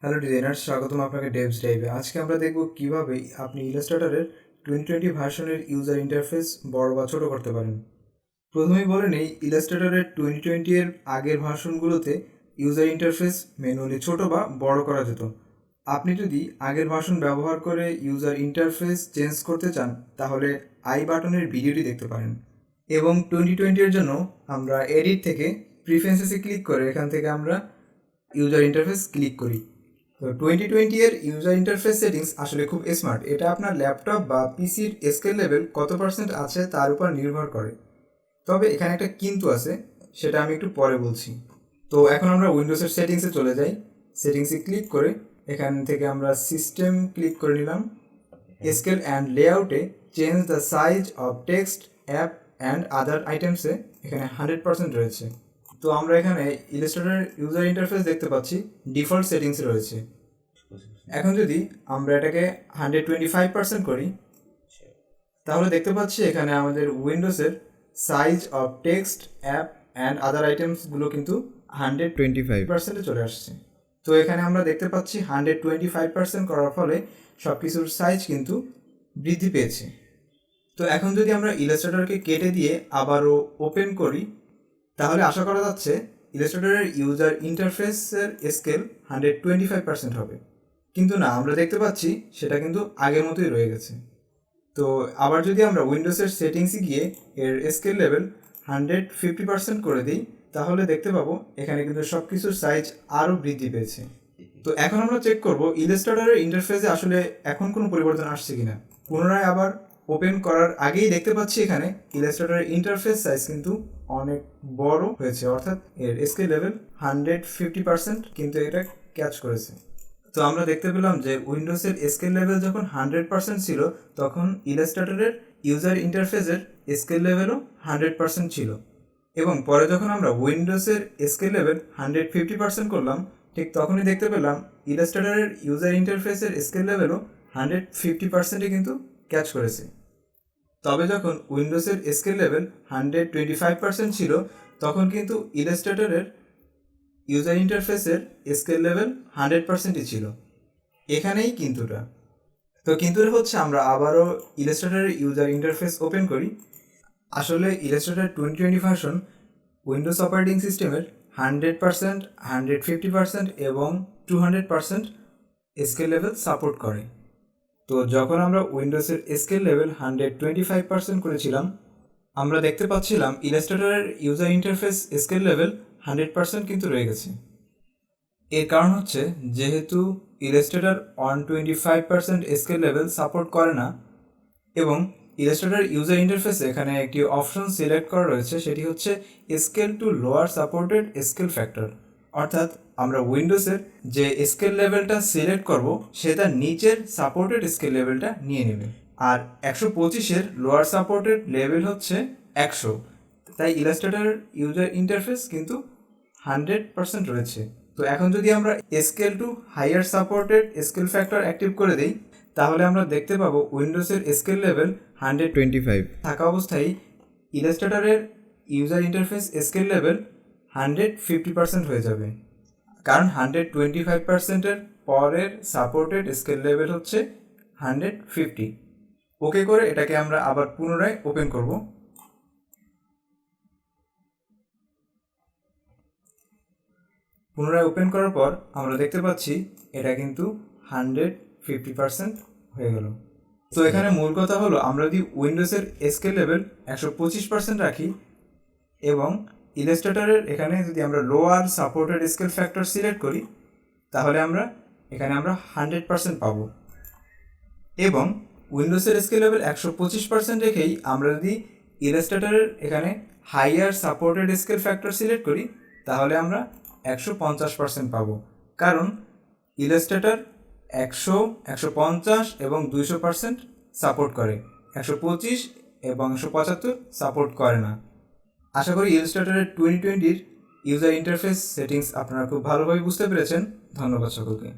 Hello designers, স্বাগতম আপনাকে ডেভসড্রাইভে। আজকে আমরা দেখব কিভাবে আপনি ইলাস্ট্রেটরের 2020 ভার্সনের ইউজার ইন্টারফেস বড় বা ছোটো করতে পারেন। প্রথমেই বলে নেই, ইলাস্ট্রেটরের 2020 এর আগের ভার্সনগুলোতে ইউজার ইন্টারফেস ম্যানুয়ালি ছোট বা বড় করা যেত। আপনি যদি আগের ভার্সন ব্যবহার করে ইউজার ইন্টারফেস চেঞ্জ করতে চান, তাহলে আই বাটনের ভিডিওটি দেখতে পারেন। এবং 2020 এর জন্য আমরা এডিট থেকে প্রিফারেন্সেসে ক্লিক করে এখান থেকে আমরা ইউজার ইন্টারফেস ক্লিক করি। তো 2020 এর ইউজার ইন্টারফেস সেটিংস আসলে খুব স্মার্ট। এটা আপনার ল্যাপটপ বা পিসির স্কেল লেভেল কত পার্সেন্ট আছে তার উপর নির্ভর করে। তবে এখানে একটা কিন্তু আছে, সেটা আমি একটু পরে বলছি। তো এখন আমরা উইন্ডোজের সেটিংসে চলে যাই। সেটিংসে ক্লিক করে এখান থেকে আমরা সিস্টেম ক্লিক করে নিলাম। স্কেল অ্যান্ড লেআউটে change the size of text app and other আইটেমসে এখানে 100% রয়েছে। তো আমরা এখানে ইলাস্ট্রেটর ইউজার ইন্টারফেস দেখতে পাচ্ছি, ডিফল্ট সেটিংস রয়েছে। এখন যদি আমরা এটাকে 125% করি, তাহলে দেখতে পাচ্ছি এখানে আমাদের উইন্ডোজের size of text app and other আইটেমসগুলো কিন্তু 125%-এ চলে আসছে। তো এখানে আমরা দেখতে পাচ্ছি 125% করার ফলে সব কিছুর সাইজ কিন্তু বৃদ্ধি পেয়েছে। তো এখন যদি আমরা ইলাস্ট্রেটরকে কেটে দিয়ে আবারও ওপেন করি, তাহলে আশা করা যাচ্ছে ইলাস্ট্রেটরের ইউজার ইন্টারফেসের স্কেল 125% হবে। কিন্তু না, আমরা দেখতে পাচ্ছি সেটা কিন্তু আগের মতোই রয়ে গেছে। তো আবার যদি আমরা উইন্ডোজের সেটিংসে গিয়ে এর স্কেল লেভেল 150% করে দিই, তাহলে দেখতে পাবো এখানে কিন্তু সব কিছুর সাইজ আরও বৃদ্ধি পেয়েছে। তো এখন আমরা চেক করব ইলাস্ট্রেটরের ইন্টারফেসে আসলে এখন কোনো পরিবর্তন আসছে কিনা। পুনরায় আবার ওপেন করার আগেই দেখতে পাচ্ছি এখানে ইলাস্ট্রেটরের ইন্টারফেস সাইজ কিন্তু অনেক বড় হয়েছে, অর্থাৎ এর স্কেল লেভেল 150% কিন্তু এটা ক্যাচ করেছে। তো আমরা দেখতে পেলাম যে উইন্ডোজের স্কেল লেভেল যখন 100% ছিল, তখন ইলাস্ট্রেটরের ইউজার ইন্টারফেসের স্কেল লেভেলও 100% ছিল। এবং পরে যখন আমরা উইন্ডোজের স্কেল লেভেল 150% করলাম, ঠিক তখনই দেখতে পেলাম ইলাস্ট্রেটরের ইউজার ইন্টারফেসের স্কেল লেভেলও 150%-ই কিন্তু ক্যাচ করেছে। তবে যখন উইন্ডোজের স্কেল লেভেল 125% ছিল, তখন কিন্তু ইলাস্ট্রেটরের ইউজার ইন্টারফেসের স্কেল লেভেল 100%-ই ছিল। এখানেই কিন্তুটা। তো কিন্তুটা হচ্ছে আমরা আবারও ইলাস্ট্রেটরের ইউজার ইন্টারফেস ওপেন করি। আসলে ইলাস্ট্রেটর 2020 ভার্সন উইন্ডোজ অপারেটিং সিস্টেমের 100%, 150% এবং 200% স্কেল লেভেল সাপোর্ট করে। তো যখন আমরা উইন্ডোজের স্কেল লেভেল 125% করেছিলাম, আমরা দেখতে পাচ্ছিলাম ইলাস্ট্রেটরের ইউজার ইন্টারফেস স্কেল লেভেল 100% কিন্তু রয়ে গেছে। এর কারণ হচ্ছে, যেহেতু ইলাস্ট্রেটর 125% স্কেল লেভেল সাপোর্ট করে না এবং ইলাস্ট্রেটর ইউজার ইন্টারফেসে এখানে একটি অপশন সিলেক্ট করা রয়েছে, সেটি হচ্ছে scale to lower supported scale factor. অর্থাৎ আমরা উইন্ডোজের যে স্কেল লেভেলটা সিলেক্ট করব, সেটা নিচের সাপোর্টেড স্কেল লেভেলটা নিয়ে নেবে। আর 125-এর লোয়ার সাপোর্টেড লেভেল হচ্ছে 100। তাই ইলাস্ট্রেটর ইউজার ইন্টারফেস কিন্তু 100% রয়েছে। তো এখন যদি আমরা scale to higher supported scale factor active করে দিই, তাহলে আমরা দেখতে পাবো উইন্ডোজের স্কেল লেভেল 125 থাকা অবস্থায় ইলাস্ট্রেটরের ইউজার ইন্টারফেস স্কেল লেভেল 150% হয়ে যাবে। কারণ 125%-এর পরের সাপোর্টেড স্কেল লেভেল হচ্ছে 150। ওকে করে এটাকে আমরা আবার পুনরায় ওপেন করব। পুনরায় ওপেন করার পর আমরা দেখতে পাচ্ছি এটা কিন্তু 150% হয়ে গেল। তো এখানে মূল কথা হলো, আমরা যদি উইন্ডোজের স্কেল লেভেল 125% রাখি এবং ইলাস্ট্রেটরের এখানে যদি আমরা lower supported scale factor select করি, তাহলে এখানে আমরা 100% পাবো। এবং উইন্ডোজের স্কেল লেভেল 125% রেখেই আমরা যদি ইলাস্ট্রেটরের এখানে higher supported scale factor select করি, তাহলে আমরা 150% পাবো। কারণ ইলাস্ট্রেটর 100, 150 এবং 200% সাপোর্ট করে, 125 এবং 175 সাপোর্ট করে না। আশা করি ইলাস্ট্রেটরের 2020-র ইউজার ইন্টারফেস সেটিংস আপনারা খুব ভালোভাবে বুঝতে পেরেছেন। ধন্যবাদ সকলকে।